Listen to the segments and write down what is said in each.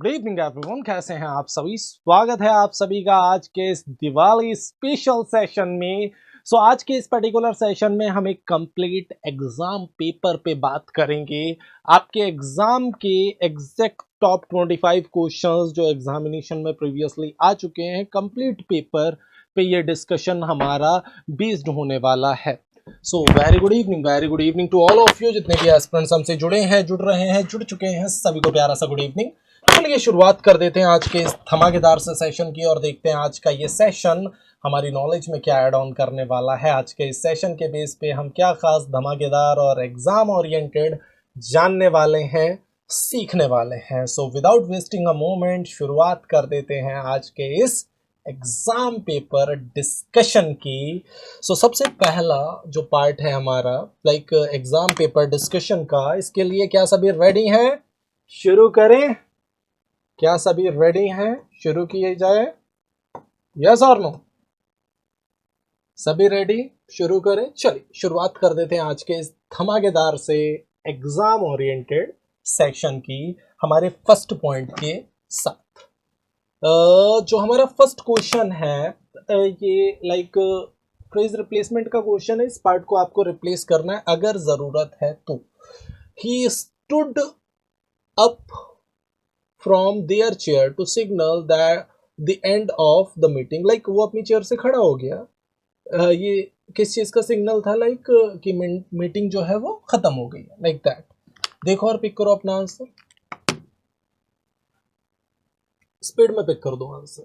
Good evening everyone, कैसे हैं आप सभी। स्वागत है आप सभी का आज के इस दिवाली स्पेशल सेशन में। आज के इस पर्टिकुलर सेशन में हम एक कंप्लीट एग्जाम पेपर पे बात करेंगे। आपके एग्जाम के एग्जैक्ट टॉप 25 क्वेश्चंस जो एग्जामिनेशन में प्रीवियसली आ चुके हैं, कंप्लीट पेपर पे ये डिस्कशन हमारा बेस्ड होने वाला है। Very good evening to all of you, जितने भी एस्पिरेंट्स हमसे जुड़े हैं, जुड़ रहे हैं, जुड़ चुके हैं, सभी को प्यारा सा गुड इवनिंग। चलिए शुरुआत कर देते हैं आज के इस धमाकेदार से सेशन की और देखते हैं आज का ये सेशन हमारी नॉलेज में क्या ऐड ऑन करने वाला है। आज के इस सेशन के बेस पे हम क्या खास धमाकेदार और एग्जाम ओरिएंटेड जानने वाले हैं, सीखने वाले हैं। विदाउट वेस्टिंग अ मोमेंट शुरुआत कर देते हैं आज के इस एग्जाम पेपर डिस्कशन की। सबसे पहला जो पार्ट है हमारा एग्जाम पेपर डिस्कशन का, इसके लिए क्या सभी रेडी हैं? शुरू करें? क्या सभी रेडी हैं? शुरू किए जाए? यस और नो? सभी रेडी? शुरू करें। चलिए शुरुआत कर देते हैं आज के इस धमाकेदार से एग्जाम ओरिएंटेड सेक्शन की हमारे फर्स्ट पॉइंट के साथ। जो हमारा फर्स्ट क्वेश्चन है ये फ्रेज रिप्लेसमेंट का क्वेश्चन है। इस पार्ट को आपको रिप्लेस करना है अगर जरूरत है तो। He stood up from their chair to signal that the end of the meeting, वो अपनी चेयर से खड़ा हो गया। ये किस चीज का सिग्नल था? कि मीटिंग जो है वो खत्म हो गई है, दैट। देखो और पिक करो अपना आंसर, स्पीड में पिक कर दो आंसर।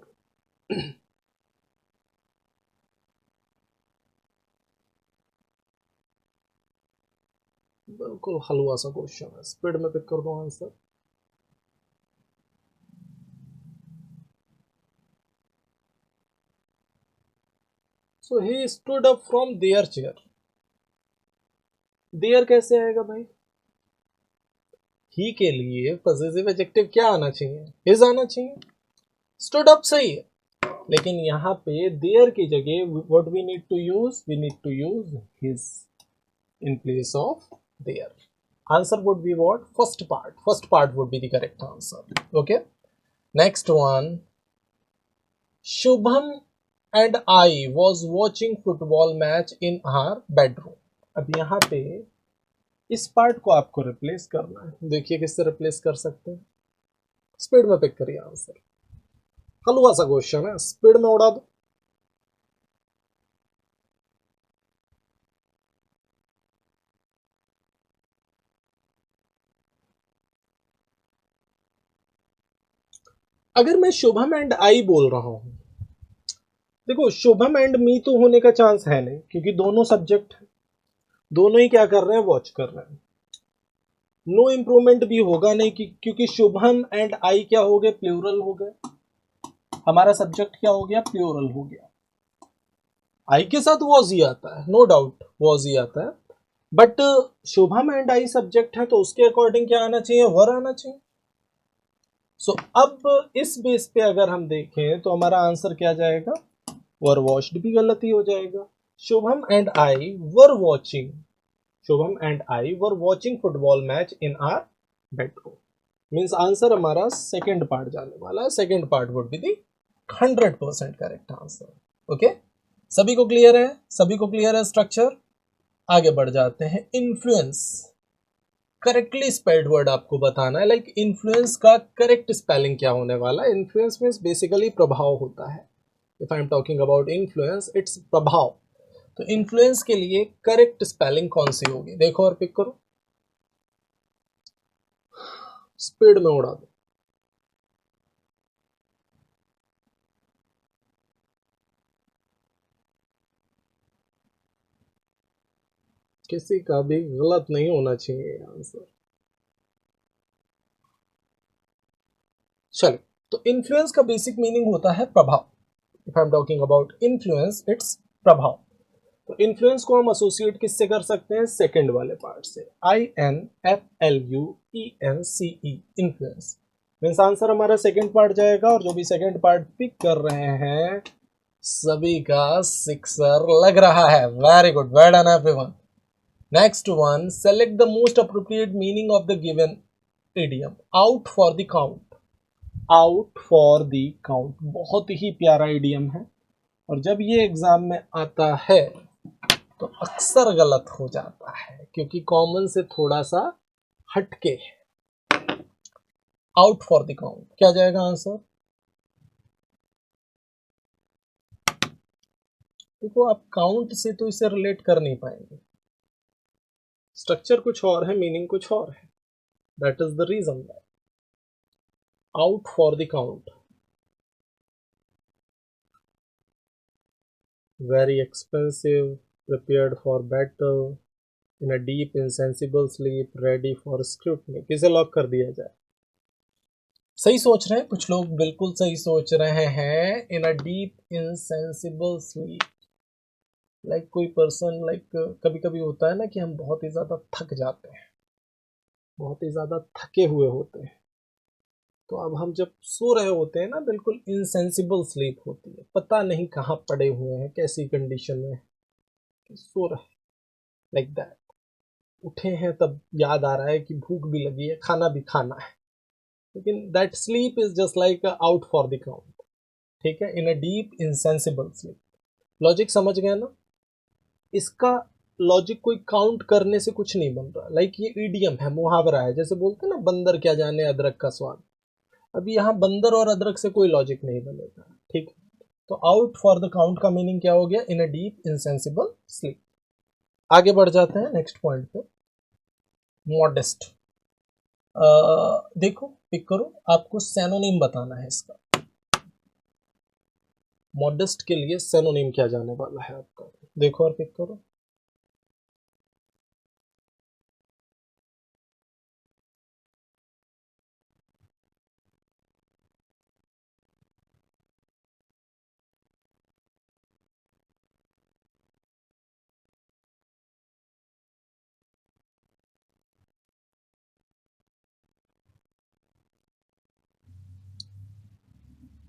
बिल्कुल हलवा सा क्वेश्चन है, स्पीड में पिक कर दो answer. So he stood up from their chair. There कैसे आएगा भाई? ही के लिए पॉजिटिव एडजेक्टिव क्या आना चाहिए? हिज आना चाहिए। स्टूड अप सही है, लेकिन यहाँ पे देयर की जगह what we need to use? We need to use his in place of there. Answer would be what? First part would be the correct answer. Okay, next one. Shubham and I was watching football match in our bedroom. अब यहाँ पे इस part को आपको replace करना है। देखिए किससे रिप्लेस कर सकते हैं। स्पीड में पिक करिए आंसर। हलवा सा क्वेश्चन है, स्पीड में उड़ा दो। अगर मैं शुभम एंड आई बोल रहा हूं, देखो शुभम एंड मी तो होने का चांस है नहीं, क्योंकि दोनों सब्जेक्ट है, दोनों ही क्या कर रहे हैं? वॉच कर रहे हैं। नो इम्प्रूवमेंट भी होगा नहीं, क्योंकि शुभम एंड आई क्या हो गए? प्लूरल हो गए। हमारा सब्जेक्ट क्या हो गया? प्लूरल हो गया। आई के साथ वॉज ही आता है, नो डाउट वॉज ही आता है, but Shubham and I subject है तो उसके अकॉर्डिंग क्या आना चाहिए? वर आना चाहिए। अब इस बेस पे अगर हम देखें तो हमारा आंसर क्या जाएगा? वर वॉच्ड भी गलती हो जाएगा। Shubham and I were watching football match in our bedroom. Means answer हमारा सेकेंड पार्ट जाने वाला है। Second part would be the 100% correct answer. Okay, सभी को क्लियर है? सभी को क्लियर है स्ट्रक्चर? आगे बढ़ जाते हैं। इन्फ्लुएंस, करेक्टली स्पेल्ड वर्ड आपको बताना है। इन्फ्लुएंस का करेक्ट स्पेलिंग क्या होने वाला है? इन्फ्लुएंस मीन्स बेसिकली प्रभाव होता है। If I am talking about influence, it's प्रभाव। तो इन्फ्लुएंस के लिए करेक्ट स्पेलिंग कौन सी होगी? देखो और पिक करो, स्पीड में उड़ा दो। किसी का भी गलत नहीं होना चाहिए आंसर। चलो, तो इन्फ्लुएंस का बेसिक मीनिंग होता है प्रभाव। If I am talking about influence, it's प्रभाव। तो इन्फ्लुएंस को हम एसोसिएट किससे कर सकते हैं? सेकंड वाले पार्ट से, INFLUENCE, इन्फ्लुएंस। मीन्स आंसर हमारा सेकंड पार्ट जाएगा, और जो भी सेकंड पार्ट पिक कर रहे हैं सभी का सिक्सर लग रहा है। Very good, well done everyone. Next one, select the most appropriate meaning of the given idiom, out for the count. Out for the count, बहुत ही प्यारा इडियम है, और जब ये एग्जाम में आता है तो अक्सर गलत हो जाता है क्योंकि कॉमन से थोड़ा सा हटके है। आउट फॉर द काउंट क्या जाएगा आंसर? देखो आप काउंट से तो इसे रिलेट कर नहीं पाएंगे, स्ट्रक्चर कुछ और है, मीनिंग कुछ और है। That is the reason that out for the count, very expensive, prepared for battle, in a deep insensible sleep, ready for scrutiny। किसे लॉक कर दिया जाए? सही सोच रहे हैं कुछ लोग, बिल्कुल सही सोच रहे हैं। In a deep insensible sleep, like कोई पर्सन, लाइक कभी कभी होता है ना कि हम बहुत ही ज्यादा थक जाते हैं, बहुत ही ज्यादा थके हुए होते हैं, तो अब हम जब सो रहे होते हैं ना, बिल्कुल इनसेंसिबल स्लीप होती है, पता नहीं कहाँ पड़े हुए हैं, कैसी कंडीशन में सो रहे, लाइक दैट। उठे हैं तब याद आ रहा है कि भूख भी लगी है, खाना भी खाना है, लेकिन that sleep is just like out for the count. ठीक है, in a deep insensible sleep. Logic समझ गए ना? इसका लॉजिक कोई काउंट करने से कुछ नहीं बन रहा, लाइक ये ईडियम है, मुहावरा है, जैसे बोलते हैं ना बंदर क्या जाने अदरक का स्वाद। अभी यहाँ बंदर और अदरक से कोई लॉजिक नहीं बनेगा। ठीक, तो आउट फॉर द काउंट का मीनिंग क्या हो गया? इन अ डीप इनसेंसिबल स्लीप। आगे बढ़ जाते हैं नेक्स्ट पॉइंट पे, मॉडेस्ट। देखो पिक करो, आपको सेनोनिम बताना है इसका। मॉडेस्ट के लिए सेनोनिम क्या जाने वाला है आपका? देखो और पिक करो।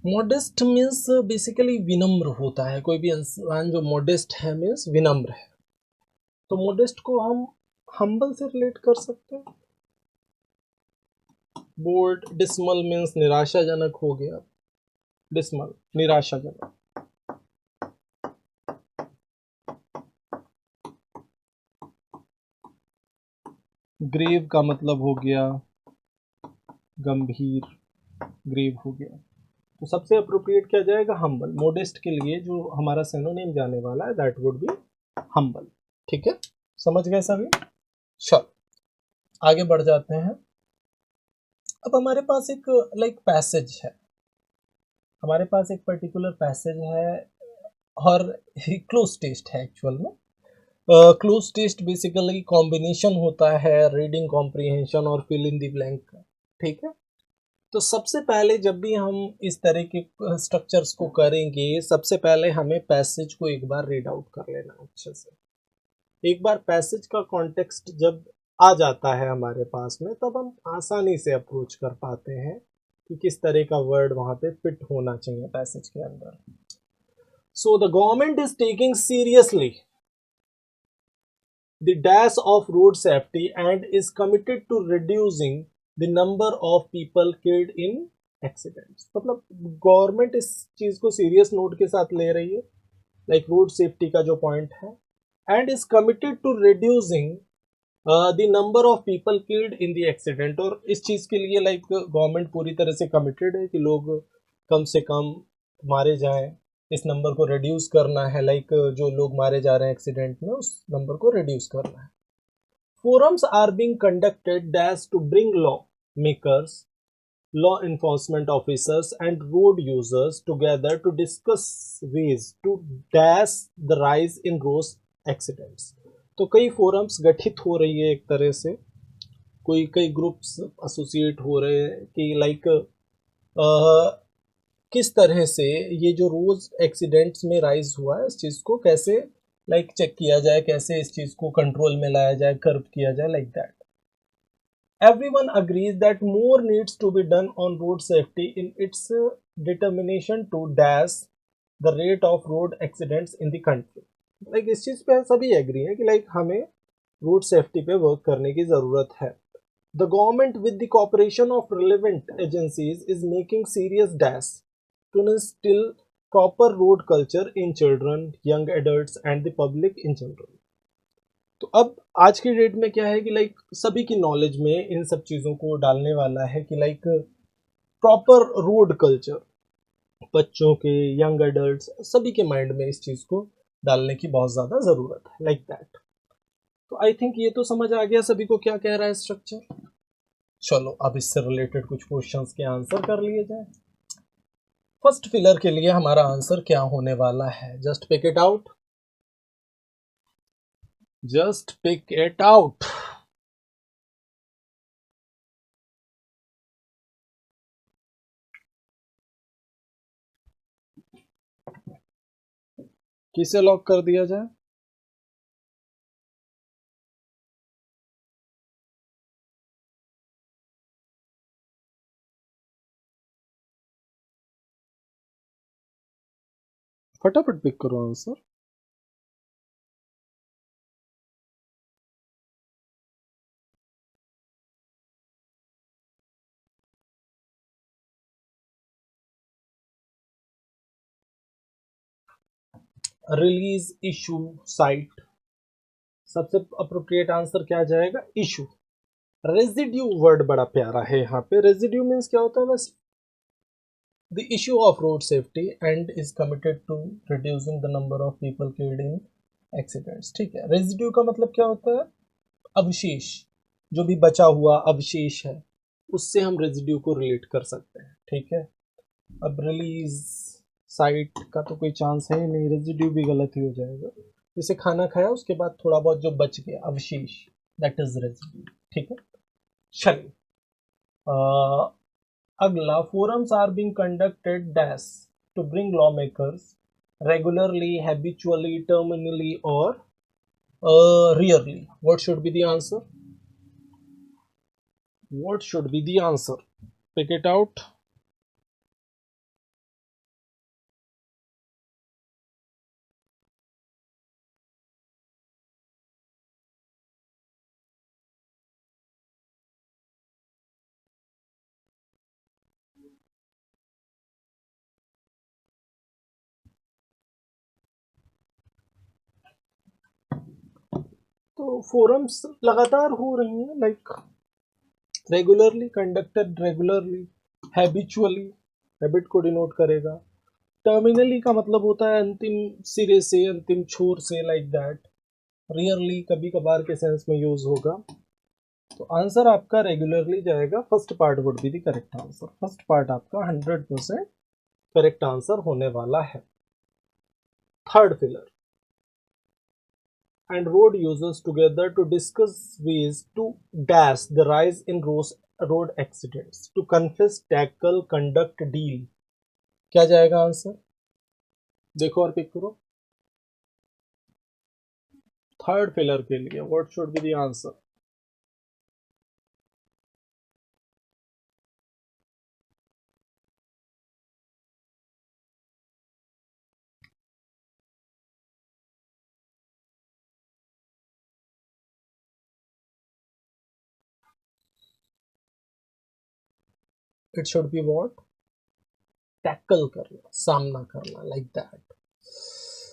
मॉडेस्ट मीन्स बेसिकली विनम्र होता है, कोई भी इंसान जो मॉडेस्ट है मीन्स विनम्र है। तो मॉडेस्ट को हम हम्बल से रिलेट कर सकते हैं। बोल्ड, डिसमल मीन्स निराशाजनक हो गया, डिसमल निराशाजनक। ग्रेव का मतलब हो गया गंभीर, ग्रेव हो गया। तो सबसे अप्रोप्रिएट क्या जाएगा? हम्बल। मॉडेस्ट के लिए जो हमारा सिनोनिम जाने वाला है दैट वुड बी हम्बल। ठीक है, समझ गए सभी? चलो आगे बढ़ जाते हैं। अब हमारे पास एक लाइक पैसेज है, हमारे पास एक पर्टिकुलर पैसेज है, और क्लोज टेस्ट है एक्चुअल में। क्लोज टेस्ट बेसिकली कॉम्बिनेशन होता है रीडिंग कॉम्प्रिहेंशन और फिल इन द ब्लैंक का। ठीक है, तो सबसे पहले जब भी हम इस तरह के स्ट्रक्चर्स को करेंगे, सबसे पहले हमें पैसेज को एक बार रीड आउट कर लेना अच्छे से। एक बार पैसेज का कॉन्टेक्स्ट जब आ जाता है हमारे पास में, तब हम आसानी से अप्रोच कर पाते हैं कि किस तरह का वर्ड वहां पे फिट होना चाहिए पैसेज के अंदर। So the government is taking seriously the dash of road safety and is committed to reducing the number of people killed in accidents। मतलब गवर्नमेंट इस चीज को सीरियस नोट के साथ ले रही है, लाइक रोड सेफ्टी का जो पॉइंट है, and is committed to reducing the number of people killed in the accident. और इस चीज के लिए लाइक गवर्नमेंट पूरी तरह से कमिटेड है कि लोग कम से कम मारे जाएं, इस नंबर को रिड्यूस करना है, लाइक जो लोग मारे जा रहे हैं एक्सीडेंट में उस नंबर को रिड्यूस करना है। Forums are being conducted dash to bring law makers, law enforcement officers and road users together to discuss ways to dash the rise in road accidents। तो कई फोरम्स गठित हो रही है एक तरह से, कोई कई ग्रुप्स एसोसिएट हो रहे हैं कि लाइक किस तरह से ये जो रोज एक्सीडेंट्स में राइज हुआ है, इस चीज़ को कैसे लाइक चेक किया जाए, कैसे इस चीज़ को कंट्रोल में लाया जाए, कर्व किया जाए, like that. Everyone agrees that more needs to be done on road safety in its determination to dash the rate of road accidents in the country। Like इस चीज़ पे सभी एग्री हैं कि लाइक हमें रोड सेफ्टी पे work करने की ज़रूरत है। The government, with the cooperation of relevant agencies, is making serious dash to instill proper road culture in children, young adults, and the public in general. तो अब आज की डेट में क्या है कि लाइक सभी की नॉलेज में इन सब चीज़ों को डालने वाला है कि लाइक प्रॉपर रोड कल्चर बच्चों के, यंग एडल्ट्स सभी के माइंड में इस चीज़ को डालने की बहुत ज़्यादा ज़रूरत है, लाइक दैट। तो आई थिंक ये तो समझ आ गया सभी को क्या कह रहा है स्ट्रक्चर। चलो अब इससे रिलेटेड कुछ क्वेश्चंस के आंसर कर लिए जाए। फर्स्ट फिलर के लिए हमारा आंसर क्या होने वाला है, just pick it out, just pick it out. किसे लॉक कर दिया जाए? फटाफट पिक करो आंसर। रिलीज इशू साइट, सबसे अप्रोप्रिएट आंसर क्या जाएगा? इशू। रेजिड्यू वर्ड बड़ा प्यारा है यहाँ पे। रेजिड्यू मीन्स क्या होता है बस, the issue of road safety and is committed to reducing the number of people killed in accidents. ठीक है, रेजिड्यू का मतलब क्या होता है? अवशेष, जो भी बचा हुआ अवशेष है उससे हम रेजिड्यू को रिलेट कर सकते हैं। ठीक है, अब रिलीज साइट का तो कोई चांस है ही नहीं, रेजिड्यू भी गलत ही हो जाएगा। जैसे खाना खाया उसके बाद थोड़ा बहुत जो बच गया अवशेष, दैट इज रेजिड्यू। ठीक है, चलिए अगला, forums are being conducted dash to bring lawmakers regularly, habitually, terminally or rarely. What should be the answer? What should be the answer? Pick it out. तो forums लगातार हो रही हैं, like regularly conducted, regularly, habitually, habit को denote करेगा। Terminally का मतलब होता है अंतिम सिरे से, अंतिम छोर से, लाइक दैट। रियरली कभी कभार के सेंस में यूज होगा। तो आंसर आपका रेगुलरली जाएगा। First part would be the correct answer. First part आपका 100% करेक्ट आंसर होने वाला है। Third filler, and road users together to discuss ways to dash the rise in road accidents, to confess, tackle, conduct, deal। क्या जाएगा answer? देखो और pick करो। Third filler के लिए what should be the answer? It should be what? Tackle करना, सामना करना, like that.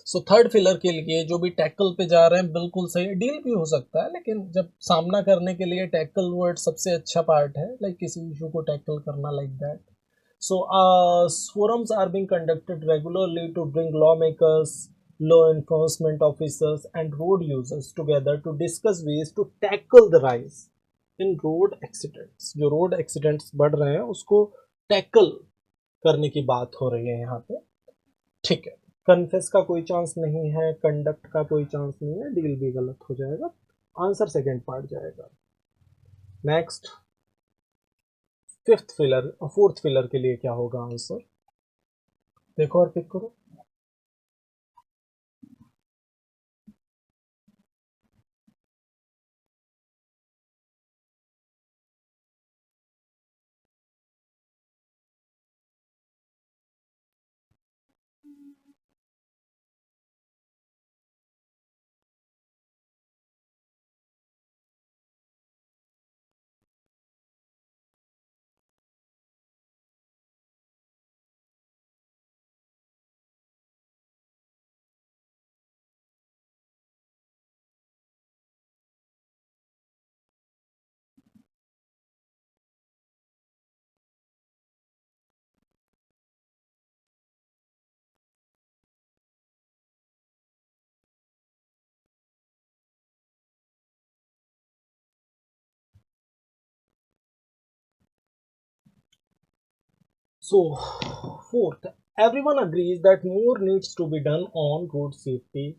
So third filler के लिए जो भी टैकल पे जा रहे हैं बिल्कुल सही। डील भी हो सकता है, लेकिन जब सामना करने के लिए टैकल वर्ड सबसे अच्छा पार्ट है, लाइक किसी इशू को टैकल करना, like that. So, forums are being conducted regularly to bring lawmakers, law enforcement officers, and road users together to discuss ways to tackle the rise in road accidents। जो road accidents बढ़ रहे हैं उसको tackle करने की बात हो रही है यहाँ पे। ठीक है, कन्फेस का कोई चांस नहीं है, कंडक्ट का कोई चांस नहीं है, डील भी गलत हो जाएगा। आंसर सेकेंड पार्ट जाएगा। Next, fifth filler, fourth filler के लिए क्या होगा आंसर? देखो और पिक करो। So, fourth, everyone agrees that more needs to be done on road safety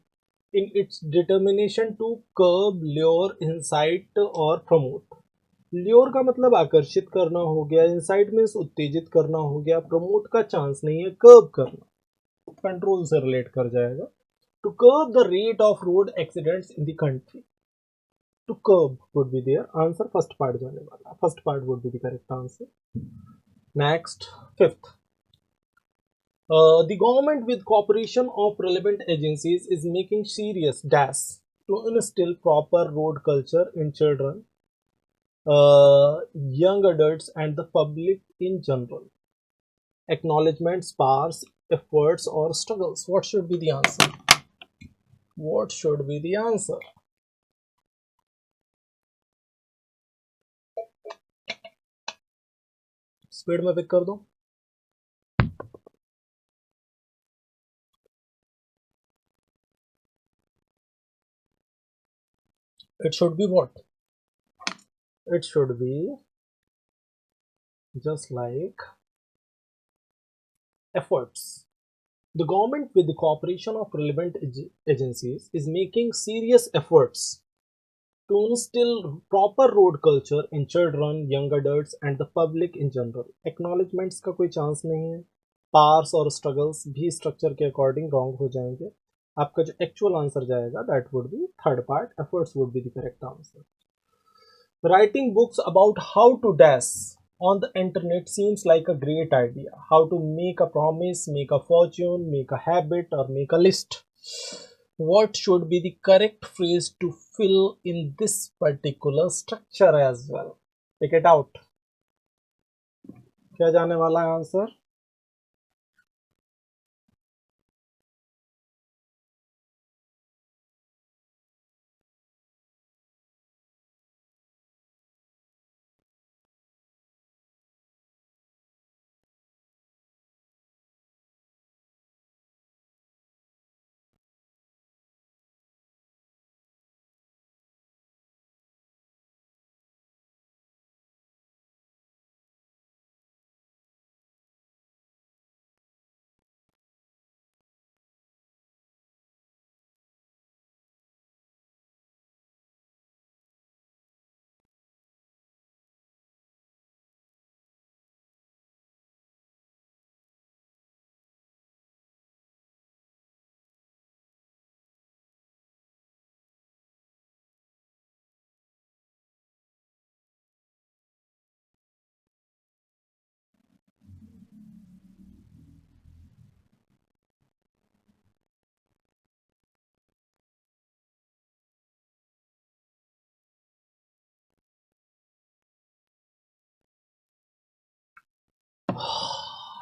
in its determination to curb, lure, incite और promote. ल्योर का मतलब आकर्षित करना हो गया, इंसाइट मीन्स उत्तेजित करना हो गया, प्रमोट का चांस नहीं है, कर्ब करना कंट्रोल से रिलेट कर जाएगा. To curb the rate of road accidents in the country. To curb would be there answer, first part जाने वाला, first part would be the correct answer. Next, fifth, the government with cooperation of relevant agencies is making serious dash to instill proper road culture in children, young adults and the public in general. Acknowledgements, powers, efforts or struggles. What should be the answer? What should be the answer? Speed में pick कर दो. It should be what? It should be just like efforts. The government, with the cooperation of relevant agencies, is making serious efforts to instill proper road culture in children, young adults, and the public in general. Acknowledgements का कोई chance नहीं है. Powers और struggles भी structure के according wrong हो जाएंगे. आपका जो एक्चुअल आंसर जाएगा that would B third part, efforts would be the correct answer. Writing books about how to dash on the internet seems like a great idea. How to make a promise, make a fortune, make a habit, or make a list. What should be the correct phrase to fill in this particular structure as well? Pick it out. क्या जाने वाला है answer?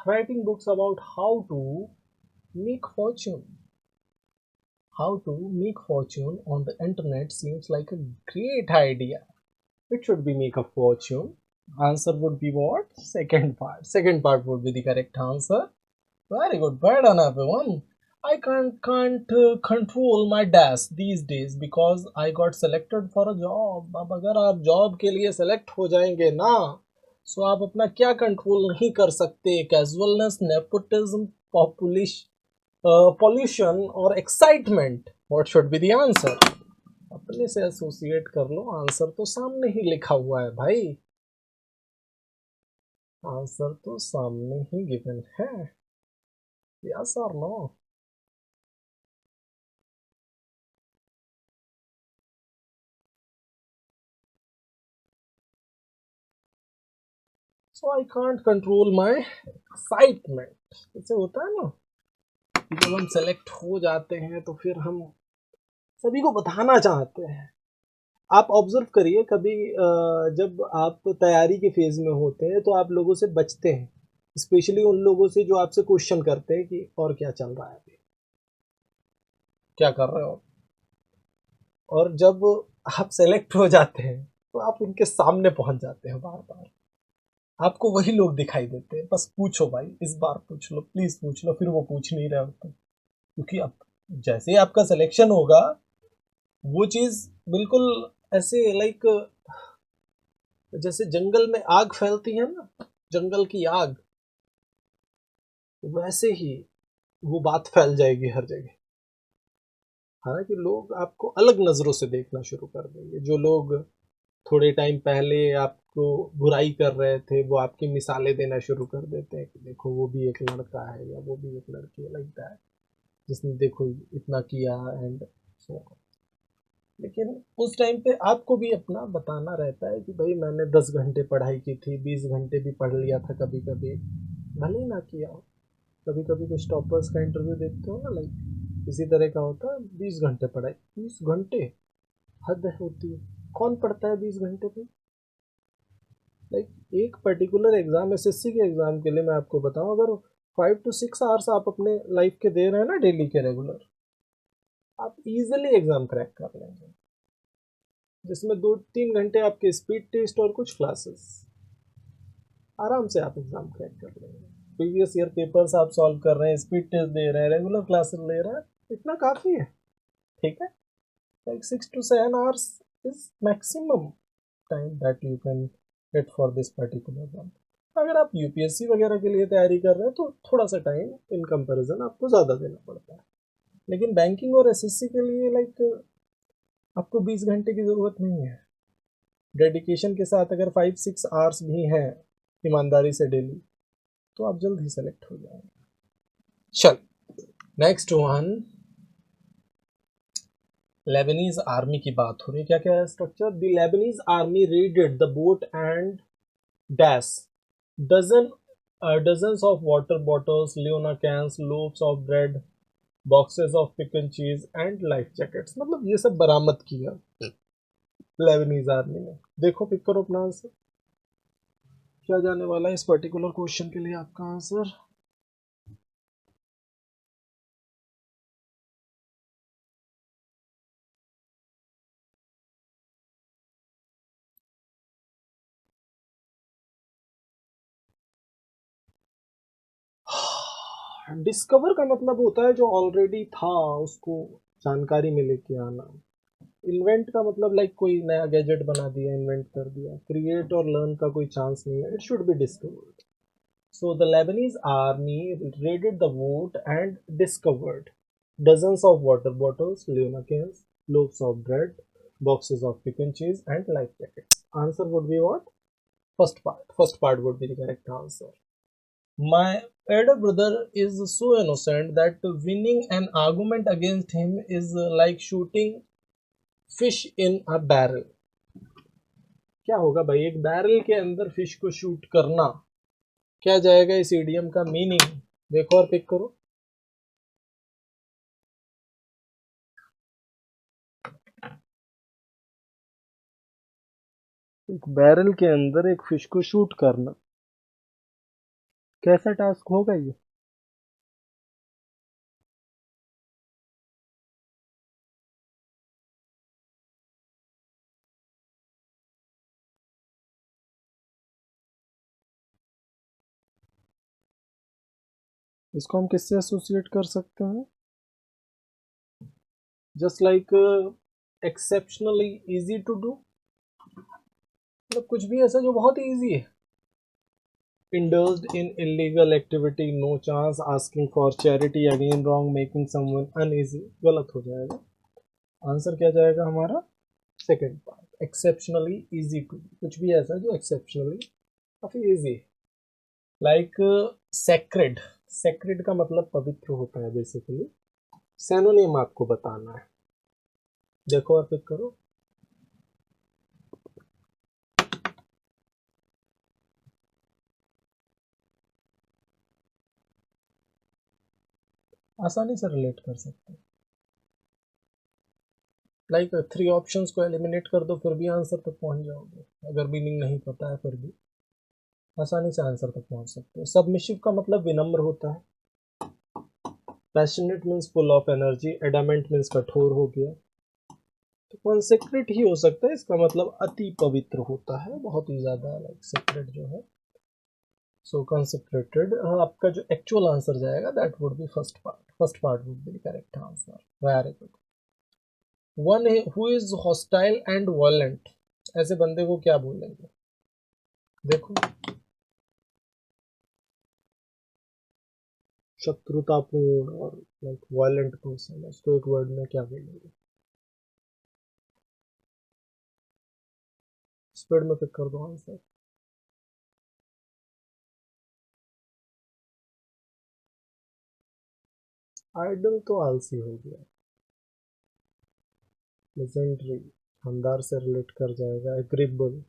Writing books about how to make fortune. How to make fortune on the internet seems like a great idea. It should be make a fortune. Answer would be what? Second part. Second part would be the correct answer. Very good. Well done, everyone. I can't control my dash these days because I got selected for a job. अब अगर आप job के लिए select हो जाएंगे ना, सो आप अपना क्या कंट्रोल नहीं कर सकते. कैजुअलनेस, नेपोटिज्म, पॉल्यूशन और excitement. What should be the answer? अपने से एसोसिएट कर लो, आंसर तो सामने ही लिखा हुआ है भाई. आंसर तो सामने ही गिवन है. यस और no? So I can't control my excitement. जैसे होता है ना कि जब हम सेलेक्ट हो जाते हैं तो फिर हम सभी को बताना चाहते हैं. आप ऑब्जर्व करिए कभी जब आप तैयारी के फेज में होते हैं तो आप लोगों से बचते हैं, स्पेशली उन लोगों से जो आपसे क्वेश्चन करते हैं कि और क्या चल रहा है, अभी क्या कर रहे हो. और जब आप सेलेक्ट हो जाते हैं तो आप उनके सामने पहुंच जाते हैं. बार बार आपको वही लोग दिखाई देते हैं. बस पूछो भाई, इस बार पूछ लो, प्लीज पूछ लो. फिर वो पूछ नहीं रहे होते क्योंकि अब जैसे ही आपका सिलेक्शन होगा वो चीज बिल्कुल ऐसे लाइक जैसे जंगल में आग फैलती है ना, जंगल की आग, वैसे ही वो बात फैल जाएगी हर जगह। हालांकि लोग आपको अलग नज़रों से देखना शुरू कर देंगे। जो लोग थोड़े टाइम पहले आपको बुराई कर रहे थे वो आपकी मिसालें देना शुरू कर देते हैं कि देखो वो भी एक लड़का है या वो भी एक लड़की है लगता है जिसने देखो इतना किया एंड सो। लेकिन उस टाइम पे आपको भी अपना बताना रहता है कि भाई मैंने 10 घंटे पढ़ाई की थी, 20 घंटे भी पढ़ लिया था कभी कभी, भले ही ना किया हो। कभी कभी कुछ टॉपर्स का इंटरव्यू देखते हो ना, लाइक इसी तरह का होता है, 20 घंटे पढ़ाई, 20 घंटे हद होती है। कौन पढ़ता है 20 घंटे पे? लाइक एक पर्टिकुलर एग्जाम, एसएससी के एग्जाम के लिए मैं आपको बताऊं, अगर 5 to 6 आवर्स आप अपने लाइफ के दे रहे हैं ना डेली के रेगुलर, आप इजीली एग्जाम क्रैक कर लेंगे, जिसमें 2-3 घंटे आपके स्पीड टेस्ट और कुछ क्लासेस, आराम से आप एग्जाम क्रैक कर लेंगे। प्रीवियस ईयर पेपर्स आप सॉल्व कर रहे हैं, स्पीड टेस्ट दे रहे हैं, रेगुलर क्लासेस ले रहे हैं, इतना काफ़ी है। ठीक है, like 6 to 7 hours is maximum time that you can get for this particular one. अगर आप यूपीएससी वगैरह के लिए तैयारी कर रहे हैं तो थोड़ा सा टाइम इन कंपैरिजन आपको ज़्यादा देना पड़ता है। लेकिन बैंकिंग और एसएससी के लिए लाइक आपको 20 घंटे की ज़रूरत नहीं है। डेडिकेशन के साथ अगर 5-6 आवर्स भी हैं ईमानदारी से डेली, तो आप जल्द ही सेलेक्ट हो जाएंगे। चल, नेक्स्ट वन, लेबनीज आर्मी की बात हो रही है। क्या क्या है structure? The Lebanese army raided the boat and dash dozen dozens of water bottles, Leona cans, loaves of bread, boxes of pickle cheese and life jackets। मतलब ये सब बरामद किया लेबनीज आर्मी ने। देखो पिक करो अपना आंसर, क्या जाने वाला है इस पर्टिकुलर क्वेश्चन के लिए आपका आंसर। डिस्कवर का मतलब होता है जो ऑलरेडी था उसको जानकारी में लेके आना। इन्वेंट का मतलब लाइक कोई नया गैजेट बना दिया, इन्वेंट कर दिया। क्रिएट और लर्न का कोई चांस नहीं है, it should be discovered. So the Lebanese army raided the boat and discovered dozens of water bottles, Leona cans, loaves of bread, boxes of pick and cheese, and life jackets. Answer would be what? First part. First part would be the correct answer. My elder brother is so innocent that winning an argument against him is like shooting fish in a barrel। क्या होगा भाई, एक barrel के अंदर fish को shoot करना, क्या जाएगा इस इडियम का मीनिंग? देखो और पिक करो। एक बैरल के अंदर एक फिश को शूट करना, कैसा टास्क होगा ये? इसको हम किससे एसोसिएट कर सकते हैं? Just like exceptionally easy to do, मतलब कुछ भी ऐसा जो बहुत इजी है। Indulged in illegal activity, no chance, asking for charity, again wrong, making someone uneasy, गलत हो जाएगा। आंसर क्या जाएगा हमारा? Second part, exceptionally easy to, कुछ भी ऐसा जो एक्सेप्शनली काफी इजी है। लाइक सेक्रेड, सेक्रेड का मतलब पवित्र होता है बेसिकली। सैनोनिम आपको बताना है, देखो और पिक करो। आसानी से रिलेट कर सकते हैं। लाइक 3 ऑप्शंस को एलिमिनेट कर दो फिर भी आंसर तक पहुंच जाओगे, अगर मीनिंग नहीं पता है फिर भी आसानी से आंसर तक पहुंच सकते हो। सबमिशिव का मतलब विनम्र होता है। Passionate means full of energy, adamant means कठोर हो गया। तो कॉन्सेक्रेट ही हो सकता है, इसका मतलब अति पवित्र होता है, बहुत ही ज्यादा, लाइक सेक्रेट जो है। सो कंसेक्रेटेड आपका जो एक्चुअल आंसर जाएगा that would B first part. First part would B correct answer. Very good. One who is hostile and violent, ऐसे बंदे को क्या बोलेंगे? देखो शत्रुतापूर्ण और लाइक वायलेंट पर्सन है, इसको एक वर्ड में क्या बोलेंगे? स्पीड में पिक कर दो आंसर। आइडल तो आलसी हो गया। लेजेंडरी शानदार से रिलेट कर जाएगा। एग्रीबल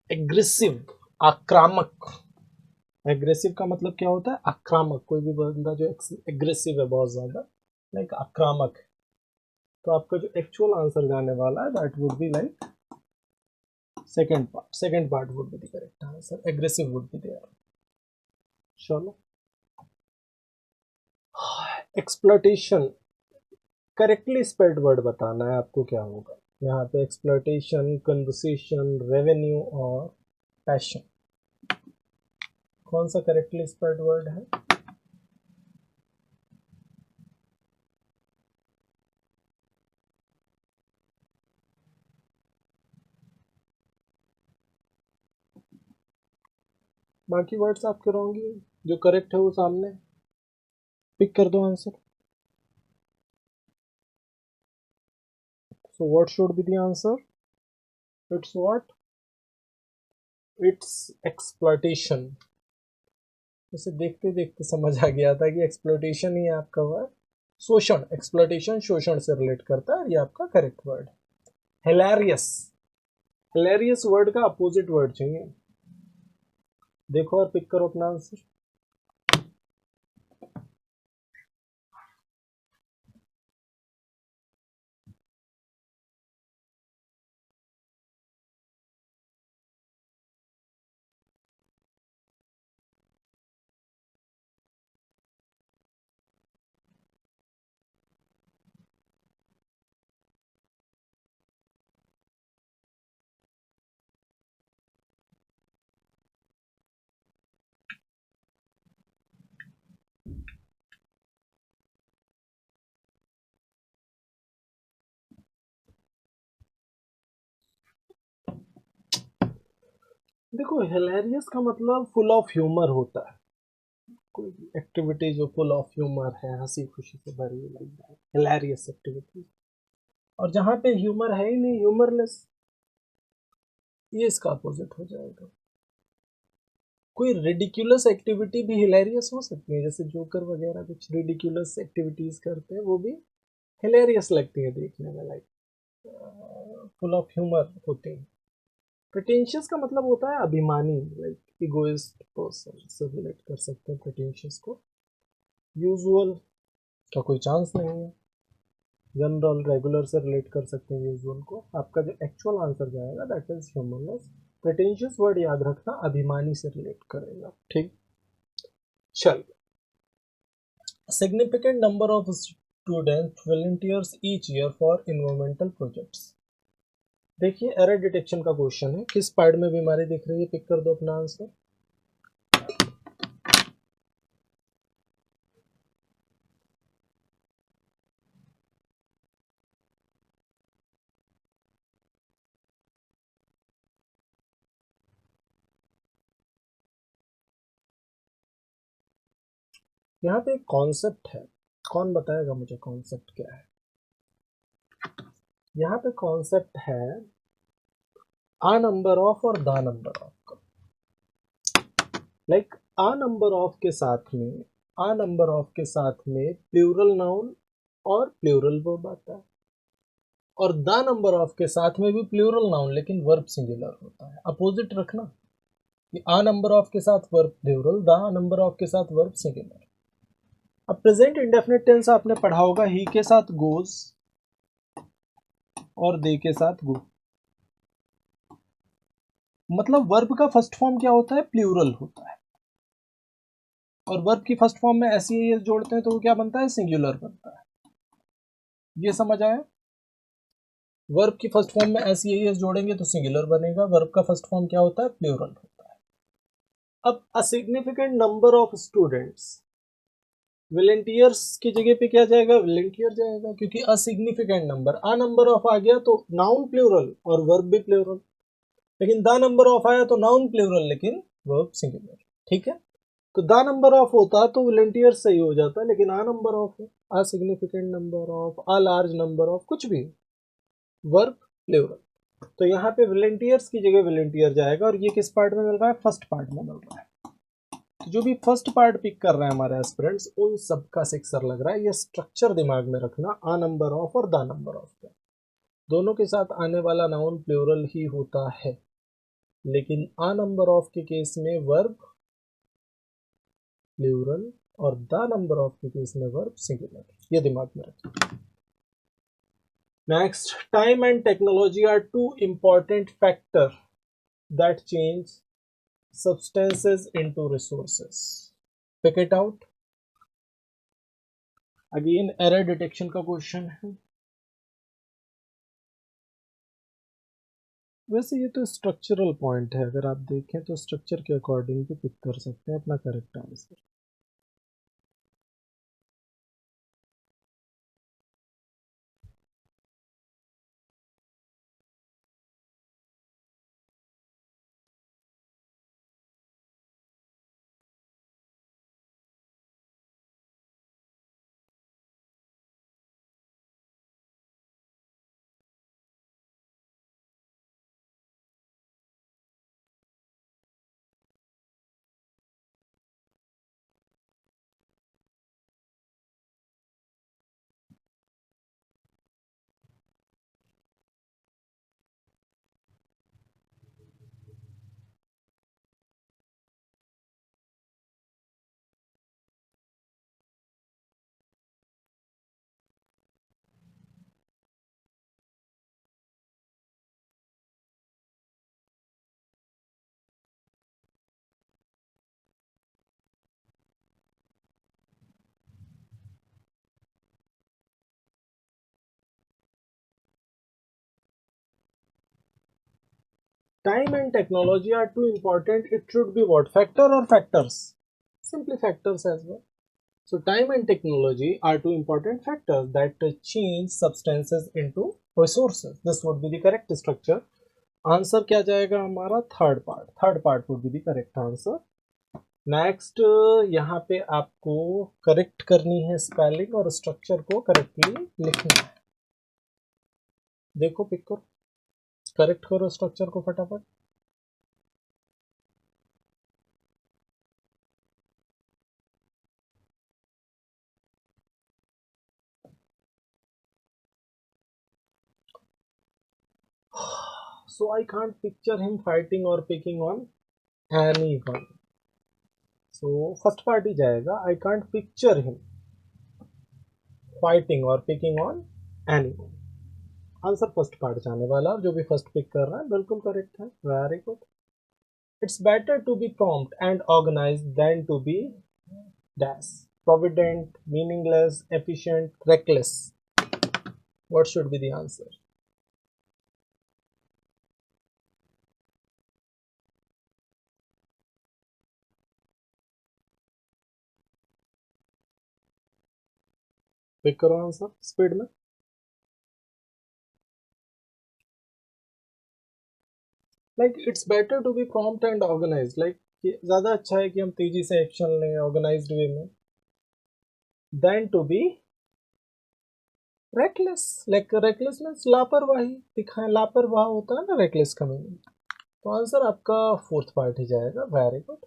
एग्रेसिव आक्रामक। एग्रेसिव का मतलब क्या होता है? आक्रामक। कोई भी बंदा जो एग्रेसिव है बहुत ज्यादा, लाइक आक्रामक। तो आपका जो एक्चुअल आंसर जाने वाला है that would be like second part would be the correct answer. Aggressive would be there. चलो, एक्सप्लॉइटेशन करेक्टली स्पेल्ड वर्ड बताना है आपको। क्या होगा यहाँ पे? एक्सप्लॉइटेशन, कन्वर्सेशन, रेवेन्यू और पैशन। कौन सा करेक्टली स्पेल्ड वर्ड है? बाकी वर्ड्स आपके रॉन्ग ही हैं। जो करेक्ट है वो सामने पिक कर दो answer. So what should be the answer? It's what? It's exploitation. इसे देखते देखते समझ आ गया था कि एक्सप्लोइटेशन ही आपका वर्ड। शोषण, एक्सप्लोइटेशन शोषण से रिलेट करता है, ये आपका correct word. Hilarious, hilarious word का अपोजिट वर्ड चाहिए। देखो और पिक करो अपना आंसर। देखो, हिलेरियस का मतलब फुल ऑफ ह्यूमर होता है। कोई एक्टिविटी जो फुल ऑफ ह्यूमर है, हंसी खुशी से भरी हुई, हिलेरियस एक्टिविटी। और जहां पे ह्यूमर है ही नहीं, ह्यूमरलेस, ये इसका अपोजिट हो जाएगा। कोई रिडिक्यूलस एक्टिविटी भी हिलेरियस हो सकती है, जैसे जोकर वगैरह कुछ रिडिक्यूलस एक्टिविटीज करते हैं, वो भी हिलेरियस लगती है देखने में, लाइक फुल ऑफ ह्यूमर होते हैं। प्रेटेंशियस का मतलब होता है अभिमानी, लाइक इगोइस्ट पर्सन से रिलेट कर सकते हैं प्रेटेंशियस को। यूजुअल का कोई चांस नहीं है। जनरल, रेगुलर से रिलेट कर सकते हैं यूजुअल को। आपका जो एक्चुअल आंसर जाएगा दैट इज ह्यूमरलेस। प्रेटेंशियस वर्ड याद रखना, अभिमानी से रिलेट करेगा। ठीक, चल। Significant number of student volunteers each year for environmental projects. देखिए, एरर डिटेक्शन का क्वेश्चन है। किस पार्ट में बीमारी दिख रही है? पिक कर दो अपना आंसर। यहाँ पे एक कॉन्सेप्ट है, कौन बताएगा मुझे कॉन्सेप्ट क्या है? यहाँ पे कॉन्सेप्ट है आ नंबर ऑफ और द नंबर ऑफ का। लाइक आ नंबर ऑफ के साथ में, आ नंबर ऑफ के साथ में प्लूरल नाउन और प्लूरल वर्ब आता है, और द नंबर ऑफ के साथ में भी प्लूरल नाउन लेकिन वर्ब सिंगुलर होता है। अपोजिट रखना कि आ नंबर ऑफ के साथ verb plural, the number of के साथ वर्ब सिंगुलर। अब प्रेजेंट इंडेफिनिट टेंस आपने पढ़ा होगा, ही के साथ गोज और दे के साथ गो। मतलब वर्ब का फर्स्ट फॉर्म क्या होता है? प्लूरल होता है। और वर्ब की फर्स्ट फॉर्म में ऐसे ही जोड़ते हैं तो वो क्या बनता है? सिंगुलर बनता है। ये समझ आया? वर्ब की फर्स्ट फॉर्म में ऐसे ही जोड़ेंगे तो सिंगुलर बनेगा। वर्ब का फर्स्ट फॉर्म क्या होता है? प्लूरल होता है। अब a significant number of students, volunteers की जगह पे क्या जाएगा? वॉलंटियर जाएगा, क्योंकि असिग्निफिकेंट नंबर, आ नंबर ऑफ आ गया तो नाउन प्लूरल और वर्ब भी प्लूरल। लेकिन द नंबर ऑफ आया तो नाउन प्लूरल लेकिन वर्ब सिंगुलर। ठीक है, तो द नंबर ऑफ होता तो वॉलंटियर सही हो जाता, लेकिन आ नंबर ऑफ है, a significant number of, a large number of, कुछ भी वर्ब प्लूरल। तो यहाँ पे वॉलंटियर्स की जगह वॉलंटियर जाएगा, और ये किस पार्ट में मिल रहा है? फर्स्ट पार्ट में मिल रहा है। तो जो भी फर्स्ट पार्ट पिक कर रहे हैं हमारे एस्पिरेंट्स, उन सबका सिक्सर लग रहा है। ये स्ट्रक्चर दिमाग में रखना, आ नंबर ऑफ और द नंबर ऑफ का दोनों के साथ आने वाला नाउन प्लूरल ही होता है, लेकिन आ नंबर ऑफ के केस में वर्ब प्लूरल और द नंबर ऑफ के केस में वर्ब सिंगुलर। ये दिमाग में रखें। Next, time and technology are two important factor that change substances into resources. Pick it out. Again, error detection का क्वेश्चन है। वैसे ये तो स्ट्रक्चरल पॉइंट है, अगर आप देखें तो स्ट्रक्चर के अकॉर्डिंग भी पिक कर सकते हैं अपना correct answer. Time and technology are too important. It should be what? Factor or factors? Simply factors as well. So time and technology are two important factors that change substances into resources. This would be the correct structure. Answer क्या जाएगा हमारा? Third part. Third part would be the correct answer. Next, यहाँ पे आपको correct करनी है spelling और structure को करेक्टली लिखना है। देखो पिक करो, करेक्ट करो स्ट्रक्चर को फटाफट। So I can't picture him fighting or picking on anyone. So first part ही जाएगा, I can't picture him fighting or picking on anyone. Answer first part जाने वाला, जो भी फर्स्ट पिक कर रहा है बिल्कुल करेक्ट है। Very good. It's better to be prompt and organized than to be dash provident, meaningless, efficient, reckless. What should be the answer? Pick करो आंसर स्पीड में। Like it's better to be prompt and organize, like ज्यादा अच्छा है कि हम तेजी से action लें ऑर्गेनाइज्ड वे में, than to be reckless. Like reckless means लापरवाही दिखाएं, लापरवाह होता है ना रेकलेस का मीनिंग। तो आंसर आपका फोर्थ पार्ट ही जाएगा। Very good.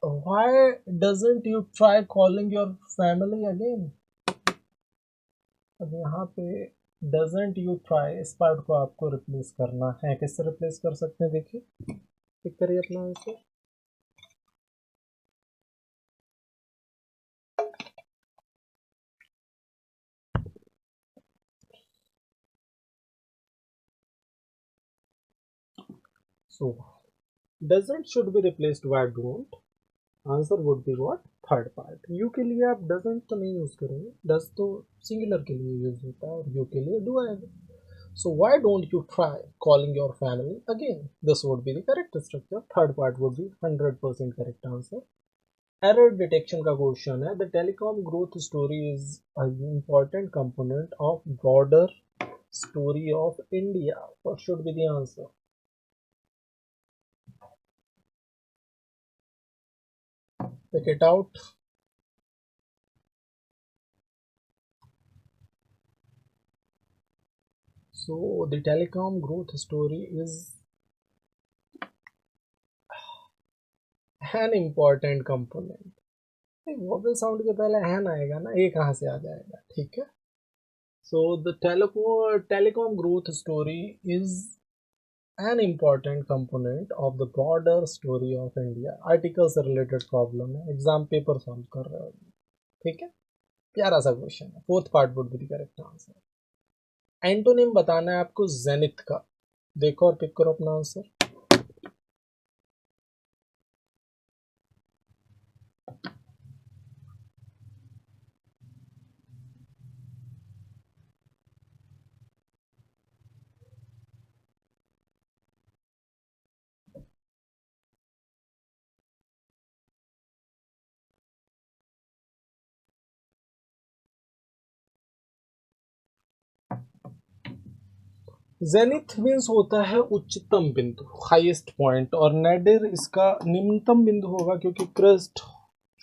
Why doesn't you try calling your family again? अब यहाँ पे डजंट यू ट्राई, इस पार्ट को आपको रिप्लेस करना है। किससे रिप्लेस कर सकते हैं? देखिए, पिक करिए अपना answer. So doesn't should be replaced by don't. Answer would be what? Third part. You के लिए आप डजंट तो नहीं यूज करेंगे, डज तो सिंगुलर के लिए यूज होता है और यू के लिए डू आएगा। So why don't you try calling your family again? This would be the correct structure. Third part would B 100% correct answer. Error detection का क्वेश्चन है। The telecom growth story is an important component of broader story of India. What should be the answer? Pick it out. So the telecom growth story is an important component. Vowel sound के पहले हैन आएगा ना, ये कहाँ से आ जाएगा, ठीक है. So the telecom growth story is an important component of the broader story of India. Article से रिलेटेड प्रॉब्लम है, एग्जाम पेपर सॉल्व कर रहे हो, ठीक है. प्यारा सा क्वेश्चन है. Fourth part would be the correct answer. Antonym बताना है आपको जेनिथ का. देखो और पिक करो अपना आंसर. जेनिथ मीन्स होता है उच्चतम बिंदु, हाईएस्ट पॉइंट, और नेडिर इसका निम्नतम बिंदु होगा क्योंकि क्रेस्ट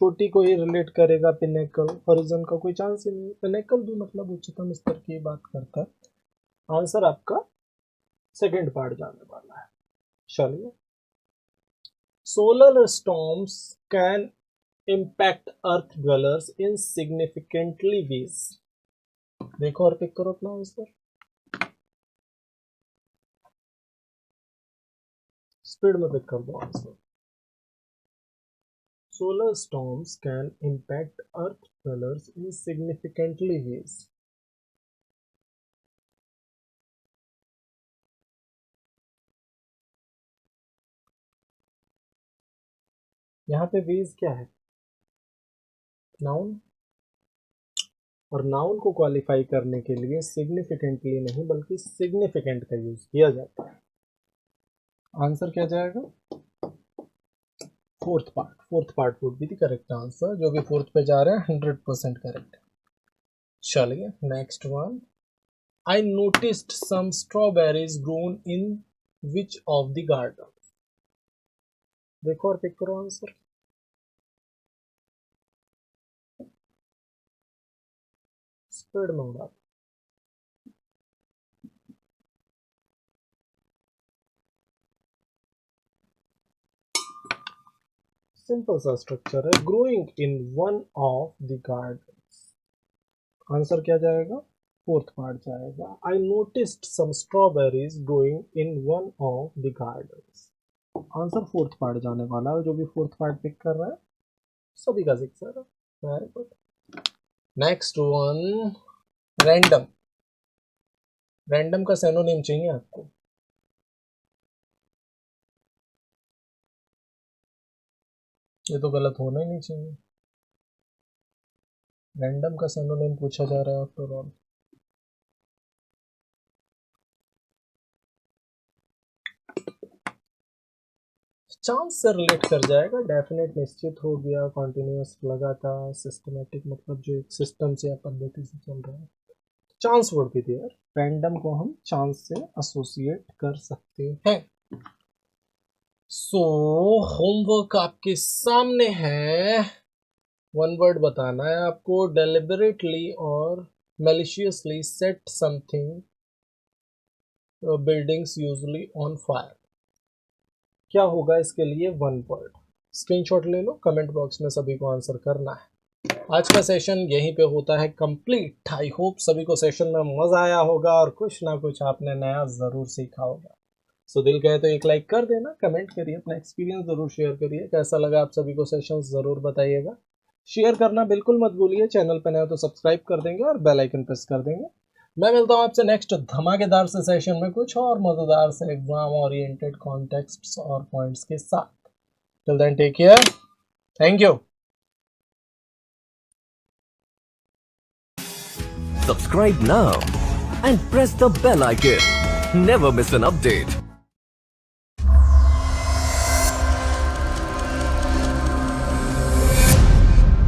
चोटी को ही रिलेट करेगा. पिनेकल हॉरिजन का कोई चांस ही नहीं. पिनेकल भी मतलब उच्चतम स्तर की बात करता है. आंसर आपका सेकंड पार्ट जाने वाला है. चलिए. Solar storms can impact earth dwellers in significantly ways. देखो और पिक करो अपना आंसर. स्पीड में पिक कर दो answer. Solar storms can impact earth dwellers in significantly ways. यहाँ पे वेज क्या है? नाउन. और नाउन को क्वालिफाई करने के लिए सिग्निफिकेंटली नहीं बल्कि सिग्निफिकेंट का यूज किया जाता है. आंसर क्या जाएगा? Fourth part would be the correct answer. जो भी फोर्थ पे जा रहे हैं 100% करेक्ट. चलिए next one. I noticed some strawberries grown in which of the garden. देखो और पिक करो आंसर. स्पीड में उड़ा. सिंपल सा स्ट्रक्चर है. Growing in one of the gardens. Answer क्या जाएगा? फोर्थ पार्ट जाएगा. I noticed some strawberries growing in one of the gardens. Answer fourth part जाने वाला है. जो भी फोर्थ पार्ट पिक कर रहा है सभी का सिक्सर है. Very good. Next one. Random. Random का सिनोनिम चाहिए आपको. ये तो गलत होना ही नहीं चाहिए. रैंडम का सिनोनिम पूछा जा रहा है आफ्टर ऑल. चांस से रिलेट कर जाएगा. डेफिनेट निश्चित हो गया. कॉन्टिन्यूस लगातार. सिस्टमेटिक मतलब जो एक सिस्टम से या पद्धति से चल रहा है. चांस वर्ड भी देयर. रैंडम को हम चांस से एसोसिएट कर सकते हैं. सो होमवर्क आपके सामने है. वन वर्ड बताना है आपको. डेलिबरेटली और maliciously set something buildings usually on fire. क्या होगा इसके लिए? One word. स्क्रीनशॉट ले लो. कमेंट बॉक्स में सभी को आंसर करना है. आज का सेशन यहीं पे होता है कंप्लीट. आई होप सभी को सेशन में मजा आया होगा और कुछ ना कुछ आपने नया जरूर सीखा होगा. सो दिल कहे तो एक लाइक कर देना. कमेंट करिए. अपना एक्सपीरियंस जरूर शेयर करिए. कैसा लगा आप सभी को सेशन जरूर बताइएगा. शेयर करना बिल्कुल मत भूलिए. चैनल पर नया तो सब्सक्राइब कर देंगे और बेल आइकन प्रेस कर देंगे. मैं मिलता हूँ आपसे नेक्स्ट धमाकेदार से सेशन में कुछ और मजेदार से एग्जाम ओरिएंटेड कॉन्टेक्स्ट्स और पॉइंट्स के साथ. Till then take care. Thank you. Subscribe now and press the bell icon. Never miss an update.